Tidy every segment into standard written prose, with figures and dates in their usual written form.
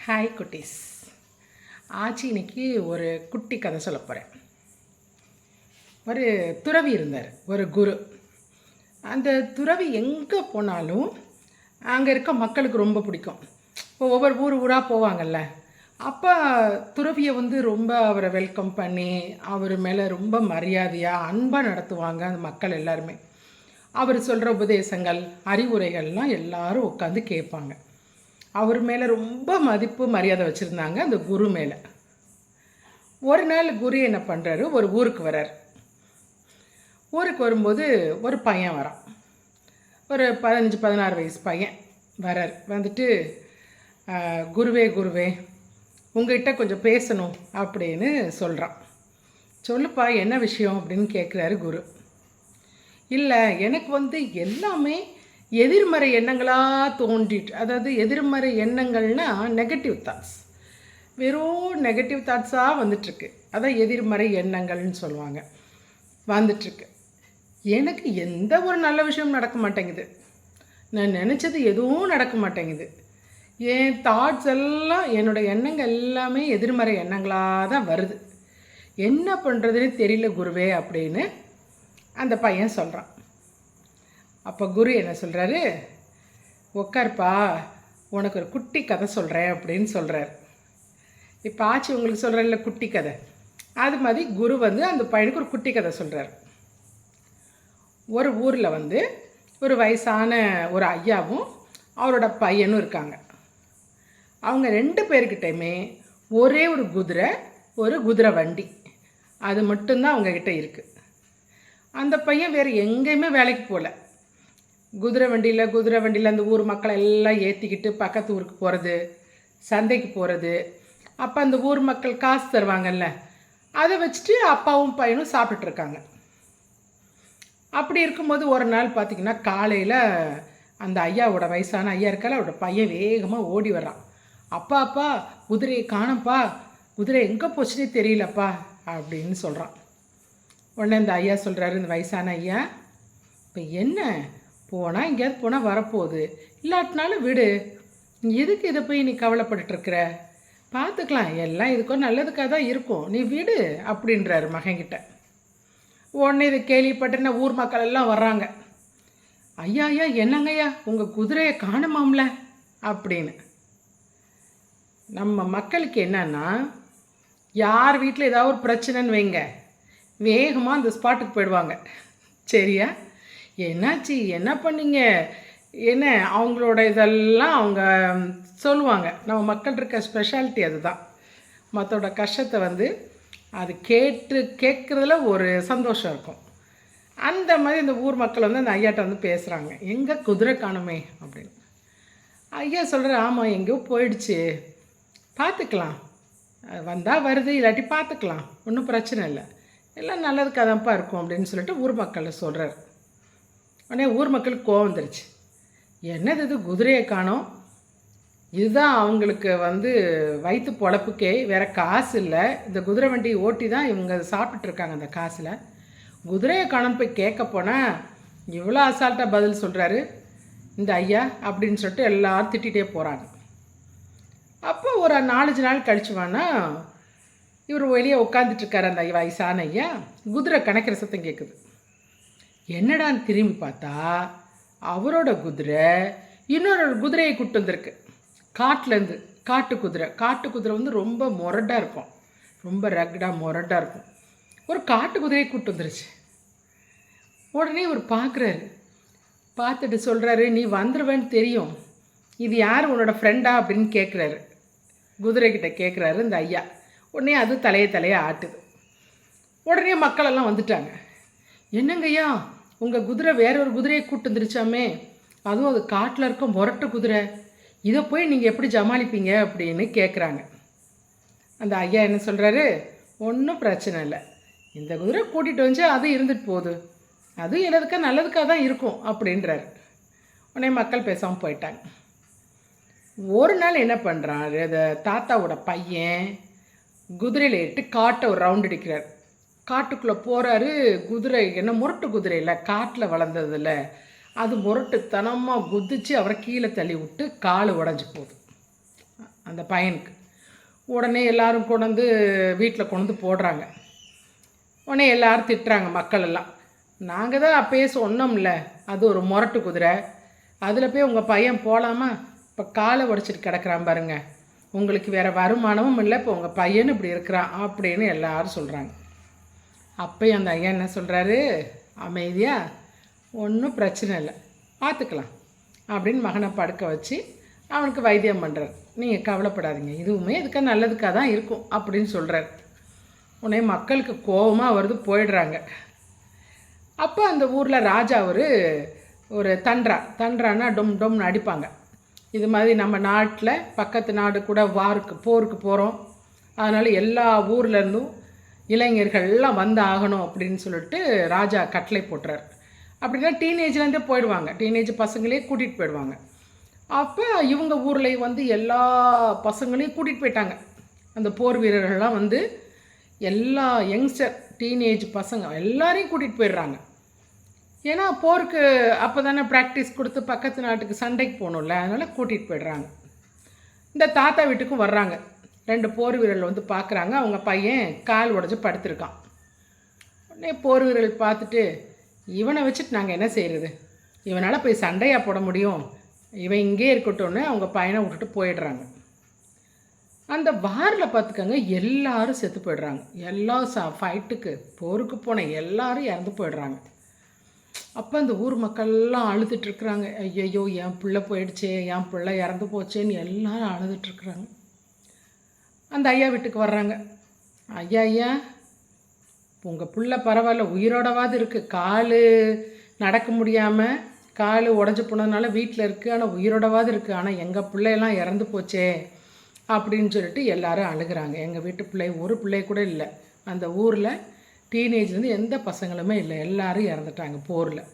Hi குட்டீஸ். ஆச்சி இன்னைக்கு ஒரு குட்டி கதை சொல்ல போகிறேன். ஒரு துறவி இருந்தார், ஒரு குரு. அந்த துறவி எங்கே போனாலும் அங்கே இருக்க மக்களுக்கு ரொம்ப பிடிக்கும். இப்போ ஒவ்வொரு ஊராக போவாங்கல்ல, அப்போ துறவியை ரொம்ப அவரை வெல்கம் பண்ணி அவர் மேலே ரொம்ப மரியாதையாக அன்பாக நடத்துவாங்க அந்த மக்கள் எல்லாருமே. அவர் சொல்கிற உபதேசங்கள் அறிவுரைகள்லாம் எல்லாரும் உட்காந்து கேட்பாங்க. அவர் மேலே ரொம்ப மதிப்பு மரியாதை வச்சுருந்தாங்க அந்த குரு மேலே. ஒரு நாள் குரு என்ன பண்ணுறாரு, ஒரு ஊருக்கு வர்றார். ஊருக்கு வரும்போது ஒரு பையன் வரான், ஒரு 15-16 வயசு பையன் வர்றார். வந்துட்டு, குருவே குருவே உங்கள்கிட்ட கொஞ்சம் பேசணும் அப்படின்னு சொல்கிறான். சொல்லுப்பா என்ன விஷயம் அப்படின்னு கேட்குறாரு குரு. இல்லை, எனக்கு எல்லாமே எதிர்மறை எண்ணங்களாக தோன்றிட்டு, அதாவது எதிர்மறை எண்ணங்கள்னால் நெகட்டிவ் தாட்ஸ், வெறும் நெகட்டிவ் தாட்ஸாக வந்துட்டுருக்கு. அதான் எதிர்மறை எண்ணங்கள்னு சொல்லுவாங்க. வந்துட்டுருக்கு. எனக்கு எந்த ஒரு நல்ல விஷயமும் நடக்க மாட்டேங்குது. நான் நினச்சது எதுவும் நடக்க மாட்டேங்குது. என் தாட்ஸ் எல்லாம், என்னோடய எண்ணங்கள் எல்லாமே எதிர்மறை எண்ணங்களாக தான் வருது. என்ன பண்ணுறதுன்னு தெரியல குருவே அப்படின்னு அந்த பையன் சொல்கிறான். அப்போ குரு என்ன சொல்கிறாரு, உட்கார்ப்பா, உனக்கு ஒரு குட்டி கதை சொல்கிறேன் அப்படின்னு சொல்கிறார். இப்போ ஆச்சு உங்களுக்கு சொல்கிறேன்ல குட்டி கதை, அது மாதிரி குரு அந்த பையனுக்கு ஒரு குட்டி கதை சொல்கிறார். ஒரு ஊரில் ஒரு வயசான ஒரு ஐயாவும் அவரோட பையனும் இருக்காங்க. அவங்க 2 பேர்கிட்டையுமே ஒரே ஒரு குதிரை வண்டி, அது மட்டும்தான் அவங்கக்கிட்ட இருக்குது. அந்த பையன் வேறு எங்கேயுமே வேலைக்கு போகல. குதிரை வண்டியில் அந்த ஊர் மக்களை எல்லாம் ஏற்றிக்கிட்டு பக்கத்து ஊருக்கு போகிறது, சந்தைக்கு போகிறது. அப்போ அந்த ஊர் மக்கள் காசு தருவாங்கல்ல, அதை வச்சுட்டு அப்பாவும் பையனும் சாப்பிட்டுட்ருக்காங்க. அப்படி இருக்கும்போது ஒரு நாள் பார்த்திங்கன்னா காலையில் அந்த ஐயாவோட வயசான ஐயா இருக்கால, அவரோட பையன் வேகமாக ஓடி வர்றான். அப்பா அப்பா குதிரையை காணப்பா, குதிரை எங்கே போச்சுன்னே தெரியலப்பா அப்படின்னு சொல்கிறான். உடனே இந்த ஐயா சொல்கிறாரு, இந்த வயசான ஐயா, இப்போ என்ன போனால் எங்கேயாவது போனால் வரப்போகுது, இல்லாட்டினாலும் விடு, எதுக்கு இதை போய் நீ கவலைப்பட்டுருக்குற, பார்த்துக்கலாம், எல்லாம் இதுக்கும் நல்லதுக்காக தான் இருக்கும், நீ விடு அப்படின்றாரு மகன்கிட்ட. உடனே இதை கேள்விப்பட்டேன்னா ஊர் மக்கள் எல்லாம் வர்றாங்க. ஐயா ஐயா என்னங்கய்யா உங்கள் குதிரையை காணுமாம்ல அப்படின்னு. நம்ம மக்களுக்கு என்னன்னா, யார் வீட்டில் ஏதாவது ஒரு பிரச்சனைன்னு வைங்க, வேகமாக அந்த ஸ்பாட்டுக்கு போயிடுவாங்க. சரியா, என்னாச்சு என்ன பண்ணீங்க என்ன, அவங்களோட இதெல்லாம் அவங்க சொல்லுவாங்க. நம்ம மக்கள் இருக்க ஸ்பெஷாலிட்டி அதுதான். மற்றோட கஷ்டத்தை அது கேட்குறதுல ஒரு சந்தோஷம் இருக்கும். அந்த மாதிரி இந்த ஊர் மக்கள் அந்த ஐயாட்ட பேசுகிறாங்க, எங்கே குதிரை காணுமே அப்படின்னு. ஐயா சொல்கிற, ஆமாம் எங்கேயோ போயிடுச்சு, பார்த்துக்கலாம், வந்தால் வருது, இல்லாட்டி பார்த்துக்கலாம், ஒன்றும் பிரச்சனை இல்லை, எல்லாம் நல்லதுக்காக தான்ப்பா இருக்கும் அப்படின்னு சொல்லிட்டு ஊர் மக்களை சொல்கிறார். உடனே ஊர் மக்களுக்கு கோவம் வந்துருச்சு. என்னது இது, குதிரையை காணோம், இதுதான் அவங்களுக்கு வயிற்று பொழப்புக்கே, வேறு காசு இல்லை, இந்த குதிரை வண்டி ஓட்டி தான் இவங்க சாப்பிட்டுருக்காங்க, அந்த காசில் குதிரையை காணோம் போய் கேட்க போனால் இவ்வளோ அசால்ட்டாக பதில் சொல்கிறாரு இந்த ஐயா அப்படின்னு சொல்லிட்டு எல்லோரும் திட்டிகிட்டே போகிறாங்க. அப்போ ஒரு 4-5 நாள் கழிச்சுவானா இவர் வெளியே உட்காந்துட்ருக்காரு அந்த வயசான ஐயா. குதிரை கணக்கிற சத்தம் கேட்குது. என்னடான்னு திரும்பி பார்த்தா அவரோட குதிரை இன்னொரு குதிரையை கூப்பிட்டு வந்திருக்கு காட்டிலேருந்து. காட்டு குதிரை ரொம்ப முரடாக இருக்கும், ரொம்ப ரகடாக முரடாக இருக்கும். ஒரு காட்டு குதிரையை கூப்பிட்டு வந்துருச்சு. உடனே இவர் பார்க்குறாரு, பார்த்துட்டு சொல்கிறாரு, நீ வந்துடுவேன்னு தெரியும், இது யார் உன்னோட ஃப்ரெண்டா அப்படின்னு கேட்குறாரு. குதிரைக்கிட்ட கேட்குறாரு இந்த ஐயா. உடனே அது தலையை ஆட்டுது. உடனே மக்களெல்லாம் வந்துட்டாங்க. என்னங்கய்யா உங்கள் குதிரை வேற ஒரு குதிரையை கூப்பிட்டு வந்துருச்சாமே, அதுவும் அது காட்டில் இருக்க முரட்டு குதிரை, இதை போய் நீங்கள் எப்படி ஜமாளிப்பீங்க அப்படின்னு கேட்குறாங்க. அந்த ஐயா என்ன சொல்கிறாரு, ஒன்றும் பிரச்சனை இல்லை, இந்த குதிரை கூட்டிகிட்டு வந்து அது இருந்துட்டு போகுது, அதுவும் எனதுக்காக நல்லதுக்காக தான் இருக்கும் அப்படின்றாரு. உடனே மக்கள் பேசாமல் போயிட்டாங்க. ஒரு நாள் என்ன பண்ணுறாரு, அந்த தாத்தாவோட பையன் குதிரையில் ஏட்டு காட்டை ஒரு ரவுண்ட் அடிக்கிறார். காட்டுக்குள்ளே போகிறாரு. குதிரை என்ன முரட்டு குதிரை இல்லை, காட்டில் வளர்ந்ததில்ல, அது முரட்டுத்தனமாக குதித்து அவரை கீழே தள்ளி விட்டு கால் உடஞ்சி போகுது. அந்த பையனுக்கு. உடனே எல்லோரும் கொண்டு வந்து வீட்டில் கொண்டு வந்து போடுறாங்க. உடனே எல்லோரும் திட்டுறாங்க மக்கள் எல்லாம். நாங்கள் தான் அப்பயே சொன்னோம்ல, அது ஒரு முரட்டு குதிரை, அதில் போய் உங்கள் பையன் போகலாமா? இப்போ காலை உடச்சிட்டு கிடக்குறான் பாருங்க, உங்களுக்கு வேறு வருமானமும் இல்லை, இப்போ உங்கள் பையன் இப்படி இருக்கிறான் அப்படின்னு எல்லோரும் சொல்கிறாங்க. அப்போயும் அந்த ஐயா என்ன சொல்கிறாரு, அமைதியாக ஒன்றும் பிரச்சனை இல்லை, பார்த்துக்கலாம் அப்படின்னு மகனை படுக்க வச்சு அவனுக்கு வைத்தியம் பண்ணுறார். நீங்கள் கவலைப்படாதீங்க, இதுவுமே இதுக்காக நல்லதுக்காக தான் இருக்கும் அப்படின்னு சொல்கிறார். உடனே மக்களுக்கு கோபமாக வருது, போயிடுறாங்க. அப்போ அந்த ஊரில் ராஜா ஒரு தண்ட்ரான்னா டொம் டொம்னு அடிப்பாங்க. இது மாதிரி நம்ம நாட்டில் பக்கத்து நாடு கூட போருக்கு போகிறோம், அதனால் எல்லா ஊர்லேருந்தும் இளைஞர்கள்லாம் வந்து ஆகணும் அப்படின்னு சொல்லிட்டு ராஜா கட்டளை போட்டுறார். அப்படின்னா டீனேஜ்லேருந்தே போயிடுவாங்க, டீனேஜ் பசங்களே கூட்டிகிட்டு போயிடுவாங்க. அப்போ இவங்க ஊரில் வந்து எல்லா பசங்களையும் கூட்டிகிட்டு போயிட்டாங்க. அந்த போர் வீரர்கள்லாம் வந்து எல்லா யங்ஸ்டர் டீனேஜ் பசங்க எல்லாரையும் கூட்டிகிட்டு போயிடுறாங்க. ஏன்னா போருக்கு அப்போ தானே ப்ராக்டிஸ் கொடுத்து பக்கத்து நாட்டுக்கு சண்டைக்கு போகணும்ல, அதனால் கூட்டிகிட்டு போயிடுறாங்க. இந்த தாத்தா வீட்டுக்கும் வர்றாங்க. 2 போர் வீரர்கள் வந்து பார்க்குறாங்க, அவங்க பையன் கால் உடஞ்சி படுத்திருக்கான். உடனே போர் வீரர்கள் பார்த்துட்டு, இவனை வச்சுட்டு நாங்கள் என்ன செய்கிறது, இவனால் போய் சண்டையாக போட முடியும், இவன் இங்கே இருக்கட்டும்னு அவங்க பையனை விட்டுட்டு போயிடுறாங்க. அந்த வாரில் பார்த்துக்கங்க, எல்லாரும் செத்து போயிடுறாங்க. எல்லா ஃபைட்டுக்கு போருக்கு போன எல்லாரும் இறந்து போயிடுறாங்க. அப்போ அந்த ஊர் மக்கள்லாம் அழுதுட்டுருக்குறாங்க. ஐயையோ என் பிள்ளை போயிடுச்சே, என் பிள்ளை இறந்து போச்சேன்னு எல்லாரும் அழுதுட்டுருக்குறாங்க. அந்த ஐயா வீட்டுக்கு வர்றாங்க. ஐயா உங்கள் பிள்ளை பரவாயில்ல, உயிரோடவாது இருக்குது, கால் நடக்க முடியாமல் கால் உடஞ்சி போனதுனால வீட்டில் இருக்குது, ஆனால் உயிரோடவாது இருக்குது, ஆனால் எங்கள் பிள்ளையெல்லாம் இறந்து போச்சே அப்படின்னு சொல்லிட்டு எல்லாரும் அழுகிறாங்க. எங்கள் வீட்டு பிள்ளை ஒரு பிள்ளை கூட இல்லை, அந்த ஊரில் டீனேஜ்லேருந்து எந்த பசங்களுமே இல்லை, எல்லாரும் இறந்துட்டாங்க போரில்.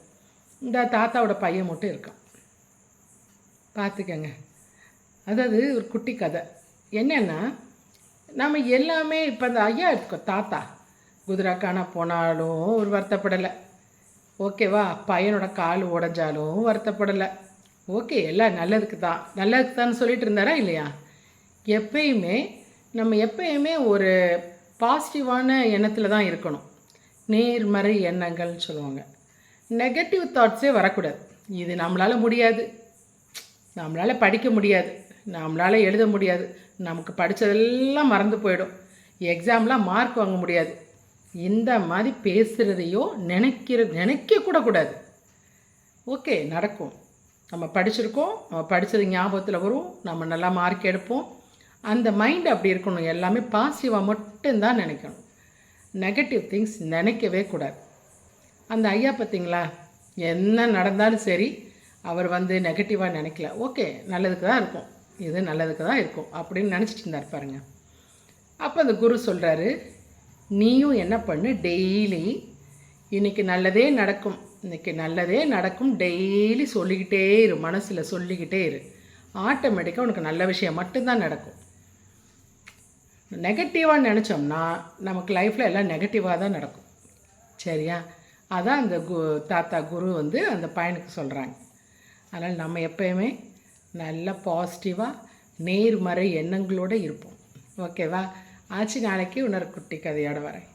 இந்த தாத்தாவோட பையன் மட்டும் இருக்கான். பார்த்துக்கங்க, அதாவது ஒரு குட்டி கதை. என்னென்னா நம்ம எல்லாமே இப்போ அந்த ஐயா இருக்கோம், தாத்தா குதிரைக்கான போனாலும் ஒரு வருத்தப்படலை, ஓகேவா, பையனோட கால் உடஞ்சாலும் வருத்தப்படலை, ஓகே எல்லாம் நல்லதுக்கு தான் சொல்லிட்டு இருந்தாரா இல்லையா? எப்பயுமே ஒரு பாசிட்டிவான எண்ணத்தில் தான் இருக்கணும். நேர்மறை எண்ணங்கள்னு சொல்லுவாங்க. நெகட்டிவ் தாட்ஸே வரக்கூடாது. இது நம்மளால் முடியாது, நம்மளால் படிக்க முடியாது, நம்மளால் எழுத முடியாது, நமக்கு படித்ததெல்லாம் மறந்து போயிடும், எக்ஸாம்லாம் மார்க் வாங்க முடியாது, இந்த மாதிரி பேசுகிறதையோ நினைக்க கூடாது. ஓகே நடக்கும், நம்ம படிச்சிருக்கோம், நம்ம படித்தது ஞாபகத்தில் வரும், நம்ம நல்லா மார்க் எடுப்போம், அந்த மைண்ட் அப்படி இருக்கணும். எல்லாமே பாசிட்டிவாக மட்டும்தான் நினைக்கணும், நெகட்டிவ் திங்ஸ் நினைக்கவே கூடாது. அந்த ஐயா பார்த்திங்களா, என்ன நடந்தாலும் சரி அவர் வந்து நெகட்டிவாக நினைக்கல, ஓகே நல்லதுக்கு தான் இருக்கும், இது நல்லதுக்கு தான் இருக்கும் அப்படின்னு நினச்சிட்டு இருந்தார் பாருங்க. அப்போ அந்த குரு சொல்கிறாரு, நீயும் என்ன பண்ணு, டெய்லி இன்றைக்கி நல்லதே நடக்கும் டெய்லி சொல்லிக்கிட்டே இரு, மனசில் சொல்லிக்கிட்டே இரு, ஆட்டோமேட்டிக்காக உனக்கு நல்ல விஷயம் மட்டும்தான் நடக்கும். நெகட்டிவாக நினச்சோம்னா நமக்கு லைஃப்பில் எல்லாம் நெகட்டிவாக தான் நடக்கும். சரியா? அதான் அந்த தாத்தா குரு வந்து அந்த பையனுக்கு சொல்கிறாங்க. அதனால் நம்ம எப்போயுமே நல்ல பாசிட்டிவாக நேர்மறை எண்ணங்களோடு இருப்போம். ஓகேவா? ஆச்சு, நாளைக்கு இன்னொரு குட்டி கதையோடு வரேன்.